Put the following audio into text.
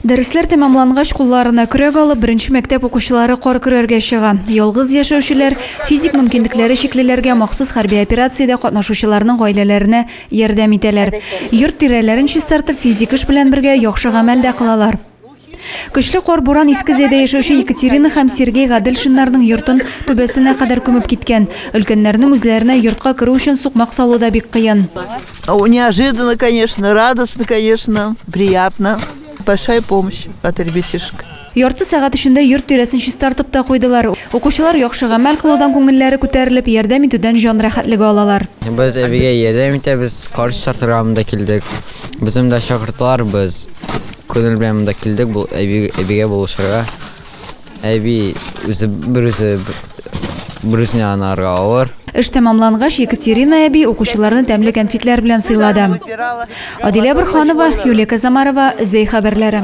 Дәресләр тәмамлангач кулларына көрәк алып, беренче мәктәп укучылары кар көрәргә чыга. Ялгыз яшәүчеләр, физик мөмкинлекләре чиклеләргә махсус хәрби операциядә катнашучыларның гаиләләренә ярдәм итәләр. Йорт тирәләрен чистартып, физик эш белән бергә яхшы гамәл дә кылалар. Көчле кар буран Иске Зәйдә яшәүче Екатерина һәм Сергей Гаделшиннарның йортын түбәсенә кадәр күмеп киткән. Өлкәннәрнең үзләренә йортка керү өчен сукмак салу да бик кыен. Неожиданно, конечно, радостно, конечно, приятно. Большая помощь от ребятишек. Ярты сәгать эчендә йорт тирәсен чистартып та куйдылар. Укучылар яхшы гамәл кылудан күңелләре күтәрелеп, ярдәм итүдән җан рәхәтлеге алалар. Без әбигә ярдәм итәбез, кар чистартырга монда килдек. Безне дә шакырттылар, без күңел белән монда килдек, бу әбигә булышырга. Әби үзе берүзне анарга алыр. Эш тәмамлангач, Екатерина әби укучыларны тәмле конфетлар белән сыйлады. Адилә Борханова, Юлия Казамарова, Зәй хәбәрләре.